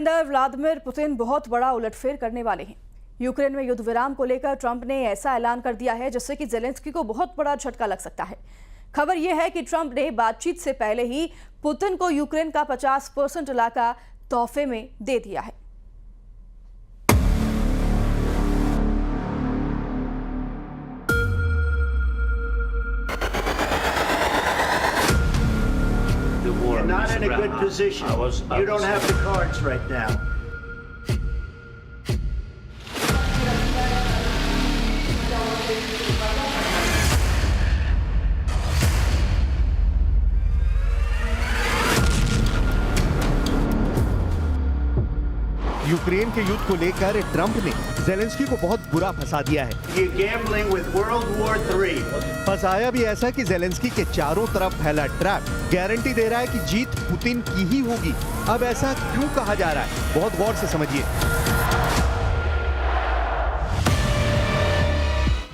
अंदर Vladimir Putin बहुत बड़ा उलटफेर करने वाले हैं। यूक्रेन में युद्ध विराम को लेकर ट्रंप ने ऐसा ऐलान कर दिया है जिससे कि जेलेंस्की को बहुत बड़ा झटका लग सकता है। खबर यह है कि ट्रंप ने बातचीत से पहले ही पुतिन को यूक्रेन का 50% इलाका तोहफे में दे दिया है। You're not in a good position. You don't have the cards right now. Ukraine के युद्ध को लेकर ट्रंप ने जेलेंस्की को बहुत बुरा फंसा दिया है। You're gambling with World War III. फंसाया भी ऐसा कि जेलेंस्की के चारों तरफ फैला ट्रैप गारंटी दे रहा है कि जीत पुतिन की ही होगी। अब ऐसा क्यों कहा जा रहा है, बहुत गौर से समझिए।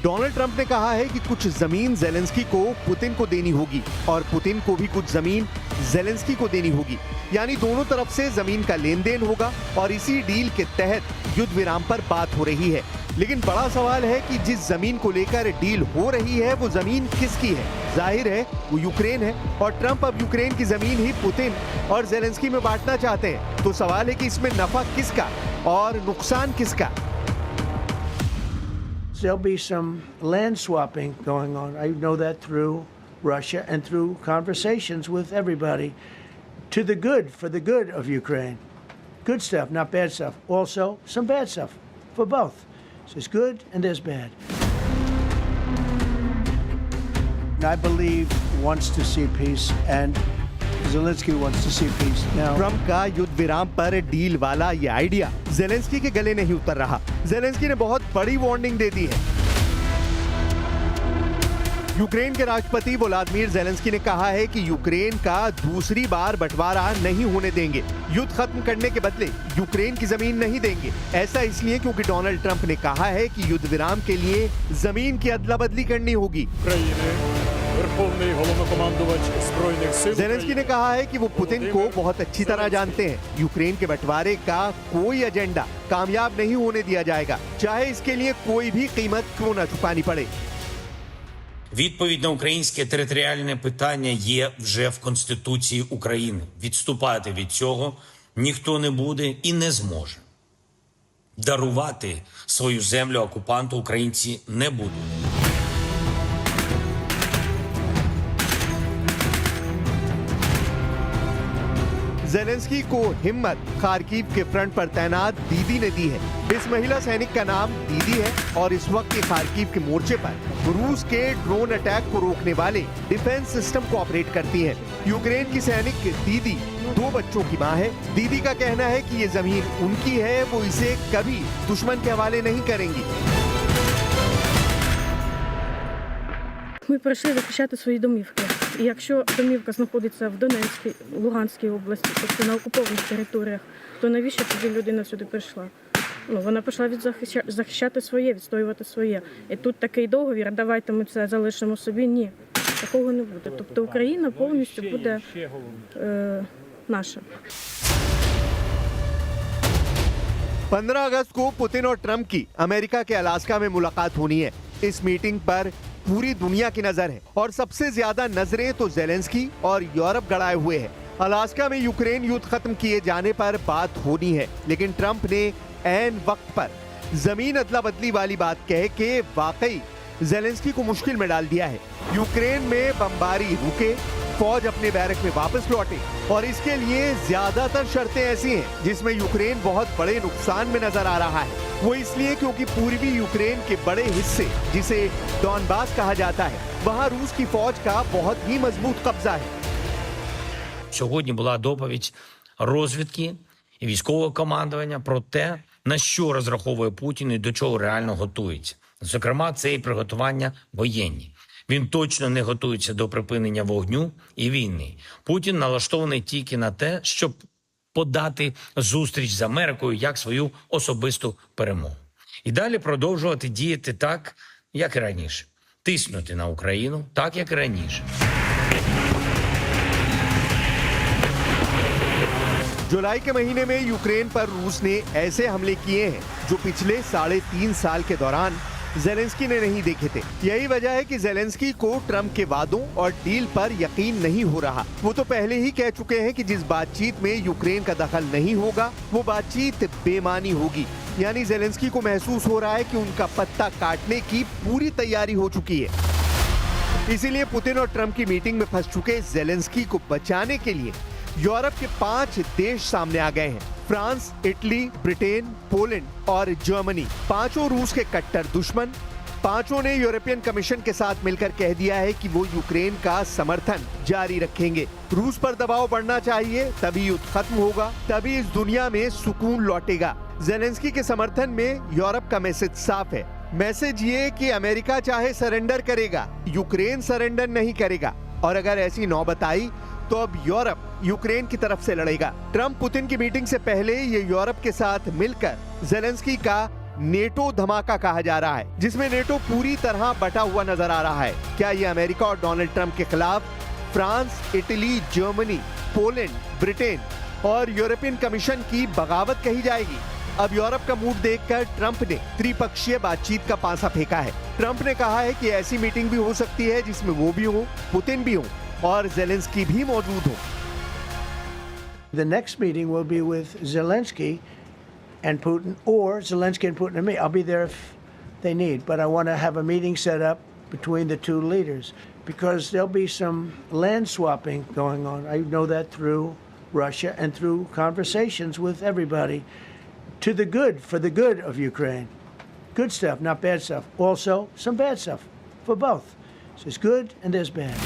डोनाल्ड ट्रंप ने कहा है कि कुछ जमीन जेलेंस्की को पुतिन को देनी होगी और पुतिन को भी कुछ जमीन जेलेंस्की को देनी होगी, यानी दोनों तरफ से जमीन का लेन देन होगा और इसी डील के तहत युद्ध विराम पर बात हो रही है। लेकिन बड़ा सवाल है कि जिस जमीन को लेकर डील हो रही है वो जमीन किसकी है। जाहिर है वो यूक्रेन है और ट्रंप अब यूक्रेन की जमीन ही पुतिन और जेलेंस्की में बांटना चाहते हैं। तो सवाल है कि इसमें नफा किसका और नुकसान किसका। There'll be some land swapping going on. I know that through Russia and through conversations with everybody. To the good, for the good of Ukraine. Good stuff, not bad stuff. Also, some bad stuff for both. So there's good and there's bad. I believe wants to see peace and Zelensky wants to see peace. Now, Trump का युद्ध विराम पर deal वाला ये idea Zelensky के गले नहीं उतर रहा। जेलेंस्की ने बहुत बड़ी वार्निंग दे दी है। यूक्रेन के राष्ट्रपति व्लादिमीर जेलेंस्की ने कहा है कि यूक्रेन का दूसरी बार बंटवारा नहीं होने देंगे। युद्ध खत्म करने के बदले यूक्रेन की जमीन नहीं देंगे। ऐसा इसलिए क्योंकि डोनाल्ड ट्रंप ने कहा है कि युद्ध विराम के लिए जमीन की अदला बदली करनी होगी। जेलेंस्की ने कहा है कि वो पुतिन को बहुत अच्छी तरह जानते हैं। यूक्रेन के बंटवारे का कोई एजेंडा कामयाब नहीं होने दिया जाएगा, चाहे इसके लिए कोई भी कीमत क्यों न चुकानी पड़े। Відповідь на українське територіальне питання є вже в Конституції України. Відступати від цього ніхто не буде і не зможе. Дарувати свою землю окупанту українці не будуть. जेलेंस्की को हिम्मत खार्किव के फ्रंट पर तैनात दीदी ने दी है। इस महिला सैनिक का नाम दीदी है और इस वक्त के खार्किव के मोर्चे पर रूस के ड्रोन अटैक को रोकने वाले डिफेंस सिस्टम को ऑपरेट करती है। यूक्रेन की सैनिक दीदी 2 बच्चों की मां है। दीदी का कहना है कि ये जमीन उनकी है, वो इसे कभी दुश्मन के हवाले नहीं करेंगी। Ми прийшли захищати свої домівки. І якщо домівка знаходиться в Донецькій, Луганській області, тобто на окупованих територіях, то навіщо тоді людина сюди прийшла? Вона прийшла захищати своє, відстоювати своє. І тут такий договір, давайте ми це залишимо собі. Ні, такого не буде. Тобто Україна повністю буде наша. 15 अगस्त को पुतिन और ट्रंप की अमेरिका के अलास्का में मुलाकात होनी है। इस मीटिंग पर पूरी दुनिया की नजर है और सबसे ज्यादा नजरें तो जेलेंस्की और यूरोप गड़ाए हुए हैं। अलास्का में यूक्रेन युद्ध खत्म किए जाने पर बात होनी है, लेकिन ट्रंप ने ऐन वक्त पर जमीन अदला बदली वाली बात कह के वाकई जेलेंस्की को मुश्किल में डाल दिया है। यूक्रेन में बमबारी रुके, फौज अपने बैरक में वापस लौटे और इसके लिए ज्यादातर शर्तें ऐसी हैं जिसमें यूक्रेन बहुत बड़े नुकसान में नजर आ रहा है। वो इसलिए क्योंकि पूर्वी यूक्रेन के बड़े हिस्से, जिसे डॉनबास कहा जाता है, वहाँ रूस की फौज का बहुत ही मजबूत कब्जा है। Сьогодні була доповідь розвідки і військового командування про те, на що розраховує Путін і до чого реально готується. Зокрема, це і приготування воєнні. Він точно не готується до припинення вогню і війни. Путін налаштований тільки на те, щоб подати зустріч з Америкою як свою особисту перемогу. І далі продовжувати діяти так, як і раніше. Тиснути на Україну так, як і раніше. जुलाई के महीने में यूक्रेन पर रूस ने ऐसे हमले किए हैं जो पिछले 3.5 साल के दौरान ज़ेलेंस्की ने नहीं देखे थे। यही वजह है कि ज़ेलेंस्की को ट्रंप के वादों और डील पर यकीन नहीं हो रहा। वो तो पहले ही कह चुके हैं कि जिस बातचीत में यूक्रेन का दखल नहीं होगा वो बातचीत बेमानी होगी। यानी ज़ेलेंस्की को महसूस हो रहा है कि उनका पत्ता काटने की पूरी तैयारी हो चुकी है। इसीलिए पुतिन और ट्रंप की मीटिंग में फंस चुके ज़ेलेंस्की को बचाने के लिए यूरोप के 5 देश सामने आ गए हैं। फ्रांस, इटली, ब्रिटेन, पोलैंड और जर्मनी, पांचों रूस के कट्टर दुश्मन। पांचों ने यूरोपियन कमीशन के साथ मिलकर कह दिया है कि वो यूक्रेन का समर्थन जारी रखेंगे। रूस पर दबाव बढ़ना चाहिए, तभी युद्ध खत्म होगा, तभी इस दुनिया में सुकून लौटेगा। ज़ेलेंस्की के समर्थन में यूरोप का मैसेज साफ है। मैसेज ये कि अमेरिका चाहे सरेंडर करेगा, यूक्रेन सरेंडर नहीं करेगा, और अगर ऐसी नौबत आई तो अब यूरोप यूक्रेन की तरफ से लड़ेगा। ट्रंप पुतिन की मीटिंग से पहले ये यूरोप के साथ मिलकर ज़ेलेंस्की का नेटो धमाका कहा जा रहा है, जिसमें नेटो पूरी तरह बटा हुआ नजर आ रहा है। क्या ये अमेरिका और डोनाल्ड ट्रंप के खिलाफ France, Italy, Germany, Poland, Britain और यूरोपियन कमीशन की बगावत कही जाएगी? अब यूरोप का मूड देखकर ट्रंप ने त्रिपक्षीय बातचीत का पासा फेंका है। ट्रंप ने कहा है कि ऐसी मीटिंग भी हो सकती है जिसमें वो भी हो, पुतिन भी हो और ज़ेलेंस्की भी मौजूद हो। The next meeting will be with Zelensky and Putin, or Zelensky and Putin and me. I'll be there if they need, but I want to have a meeting set up between the two leaders because there'll be some land swapping going on. I know that through Russia and through conversations with everybody to the good, for the good of Ukraine. Good stuff, not bad stuff. Also, some bad stuff for both. So there's good and there's bad.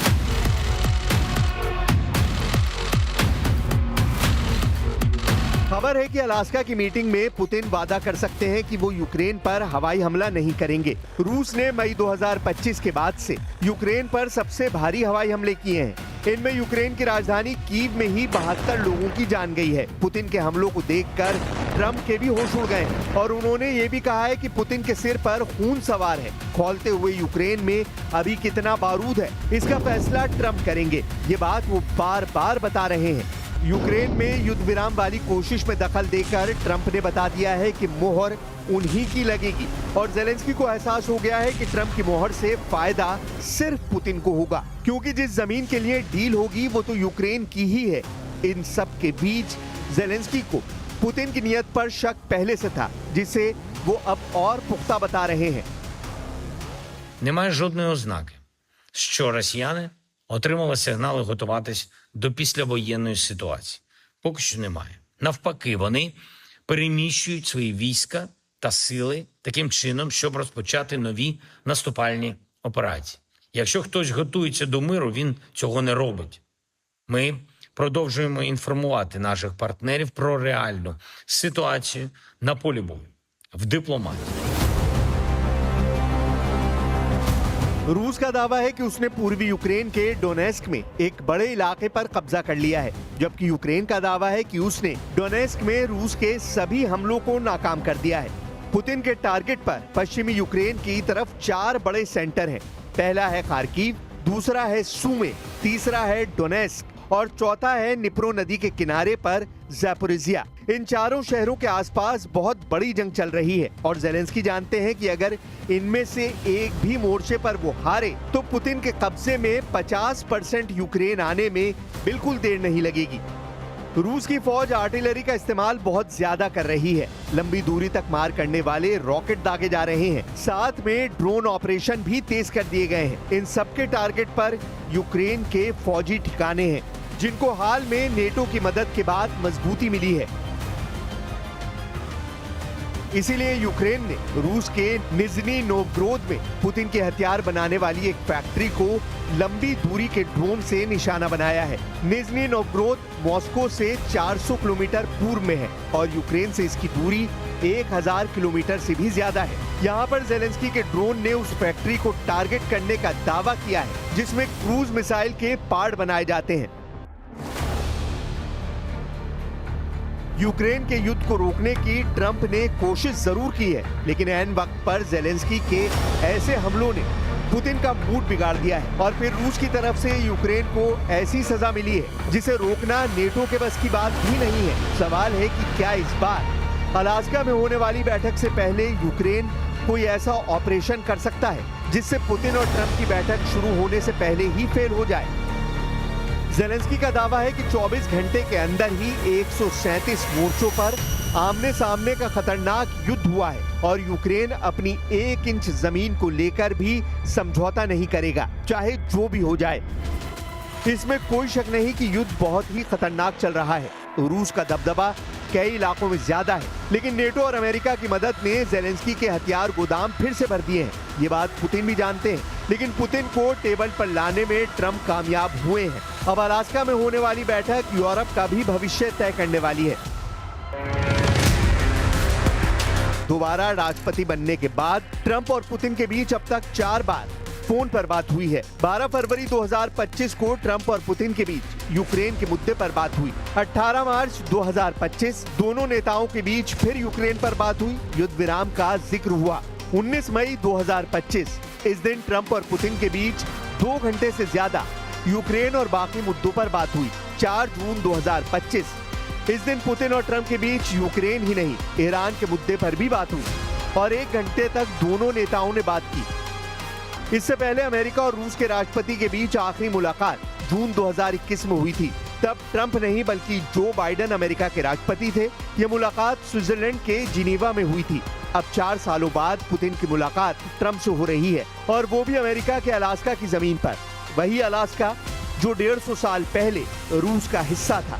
खबर है कि Alaska की meeting में Putin वादा कर सकते हैं कि वो यूक्रेन पर हवाई हमला नहीं करेंगे। रूस ने मई 2025 के बाद से यूक्रेन पर सबसे भारी हवाई हमले किए हैं। इनमें यूक्रेन की राजधानी कीव में ही 72 लोगों की जान गई है। पुतिन के हमलों को देखकर ट्रंप के भी होश उड़ गए हैं और उन्होंने ये भी कहा है कि पुतिन के सिर पर खून सवार है। खौलते हुए यूक्रेन में अभी कितना बारूद है, इसका फैसला ट्रंप करेंगे। ये बात वो बार बार बता रहे हैं। यूक्रेन में युद्ध विराम वाली कोशिश में दखल देकर ट्रंप ने बता दिया है कि मोहर उन्हीं की लगेगी और ज़ेलेंस्की को एहसास हो गया है कि ट्रंप की मोहर से फायदा सिर्फ पुतिन को होगा, क्योंकि जिस जमीन के लिए डील होगी वो तो यूक्रेन की ही है। इन सब के बीच ज़ेलेंस्की को पुतिन की नीयत पर शक पहले से था, जिसे वो अब और पुख्ता बता रहे हैं। Немає жодної ознаки, що росіяни отримали сигнали готуватись до післявоєнної ситуації. Поки що немає. Навпаки, вони переміщують свої війська та сили таким чином, щоб розпочати нові наступальні операції. Якщо хтось готується до миру, він цього не робить. Ми продовжуємо інформувати наших партнерів про реальну ситуацію на полі бою, в дипломатії. रूस का दावा है कि उसने पूर्वी यूक्रेन के डोनेस्क में एक बड़े इलाके पर कब्जा कर लिया है, जबकि यूक्रेन का दावा है कि उसने डोनेस्क में रूस के सभी हमलों को नाकाम कर दिया है। पुतिन के टारगेट पर पश्चिमी यूक्रेन की तरफ 4 बड़े सेंटर हैं। पहला है खार्किव, दूसरा है सूमे, तीसरा है डोनेस्क और चौथा है निप्रो नदी के किनारे पर ज़ैपोरिज़िया। इन चारों शहरों के आसपास बहुत बड़ी जंग चल रही है और ज़ेलेंस्की जानते हैं कि अगर इनमें से एक भी मोर्चे पर वो हारे तो पुतिन के कब्जे में 50% यूक्रेन आने में बिल्कुल देर नहीं लगेगी। रूस की फौज आर्टिलरी का इस्तेमाल बहुत ज्यादा कर रही है। लंबी दूरी तक मार करने वाले रॉकेट दागे जा रहे हैं। साथ में ड्रोन ऑपरेशन भी तेज कर दिए गए हैं। इन सबके टारगेट पर यूक्रेन के फौजी ठिकाने हैं, जिनको हाल में नेटो की मदद के बाद मजबूती मिली है। इसीलिए यूक्रेन ने रूस के निज़नी नोवगोरोद में पुतिन के हथियार बनाने वाली एक फैक्ट्री को लंबी दूरी के ड्रोन से निशाना बनाया है। निज़नी नोवगोरोद मॉस्को से 400 किलोमीटर पूर्व में है और यूक्रेन से इसकी दूरी 1000 किलोमीटर से भी ज्यादा है। यहाँ पर ज़ेलेंस्की के ड्रोन ने उस फैक्ट्री को टारगेट करने का दावा किया है, जिसमें क्रूज मिसाइल के पार्ट बनाए जाते हैं। यूक्रेन के युद्ध को रोकने की ट्रंप ने कोशिश जरूर की है, लेकिन ऐन वक्त पर ज़ेलेंस्की के ऐसे हमलों ने पुतिन का मूड बिगाड़ दिया है और फिर रूस की तरफ से यूक्रेन को ऐसी सजा मिली है जिसे रोकना नेटो के बस की बात भी नहीं है। सवाल है कि क्या इस बार अलास्का में होने वाली बैठक से पहले यूक्रेन कोई ऐसा ऑपरेशन कर सकता है जिससे पुतिन और ट्रंप की बैठक शुरू होने से पहले ही फेल हो जाए। ज़ेलेंस्की का दावा है कि 24 घंटे के अंदर ही 137 मोर्चों पर आमने सामने का खतरनाक युद्ध हुआ है और यूक्रेन अपनी 1 इंच जमीन को लेकर भी समझौता नहीं करेगा, चाहे जो भी हो जाए। इसमें कोई शक नहीं कि युद्ध बहुत ही खतरनाक चल रहा है। रूस का दबदबा कई इलाकों में ज्यादा है, लेकिन नेटो और अमेरिका की मदद ने ज़ेलेंस्की के हथियार गोदाम फिर से भर दिए हैं। ये बात पुतिन भी जानते हैं, लेकिन पुतिन को टेबल पर लाने में ट्रंप कामयाब हुए हैं। अब अलास्का में होने वाली बैठक यूरोप का भी भविष्य तय करने वाली है। दोबारा राष्ट्रपति बनने के बाद ट्रंप और पुतिन के बीच अब तक 4 बार फोन पर बात हुई है। 12 फरवरी 2025 को ट्रंप और पुतिन के बीच यूक्रेन के मुद्दे पर बात हुई। 18 मार्च 2025 दोनों नेताओं के बीच फिर यूक्रेन पर बात हुई, युद्ध विराम का जिक्र हुआ। 19 मई 2025 इस दिन ट्रंप और पुतिन के बीच 2 घंटे से ज्यादा यूक्रेन और बाकी मुद्दों पर बात हुई। 4 जून 2025 इस दिन पुतिन और ट्रंप के बीच यूक्रेन ही नहीं, ईरान के मुद्दे पर भी बात हुई और 1 घंटे तक दोनों नेताओं ने बात की। इससे पहले अमेरिका और रूस के राष्ट्रपति के बीच आखिरी मुलाकात जून 2021 में हुई थी। तब ट्रंप नहीं बल्कि जो बाइडेन अमेरिका के राष्ट्रपति थे। यह मुलाकात स्विट्जरलैंड के जिनेवा में हुई थी। अब 4 सालों बाद पुतिन की मुलाकात ट्रंप से हो रही है और वो भी अमेरिका के अलास्का की जमीन पर। वही अलास्का जो 150 साल पहले रूस का हिस्सा था।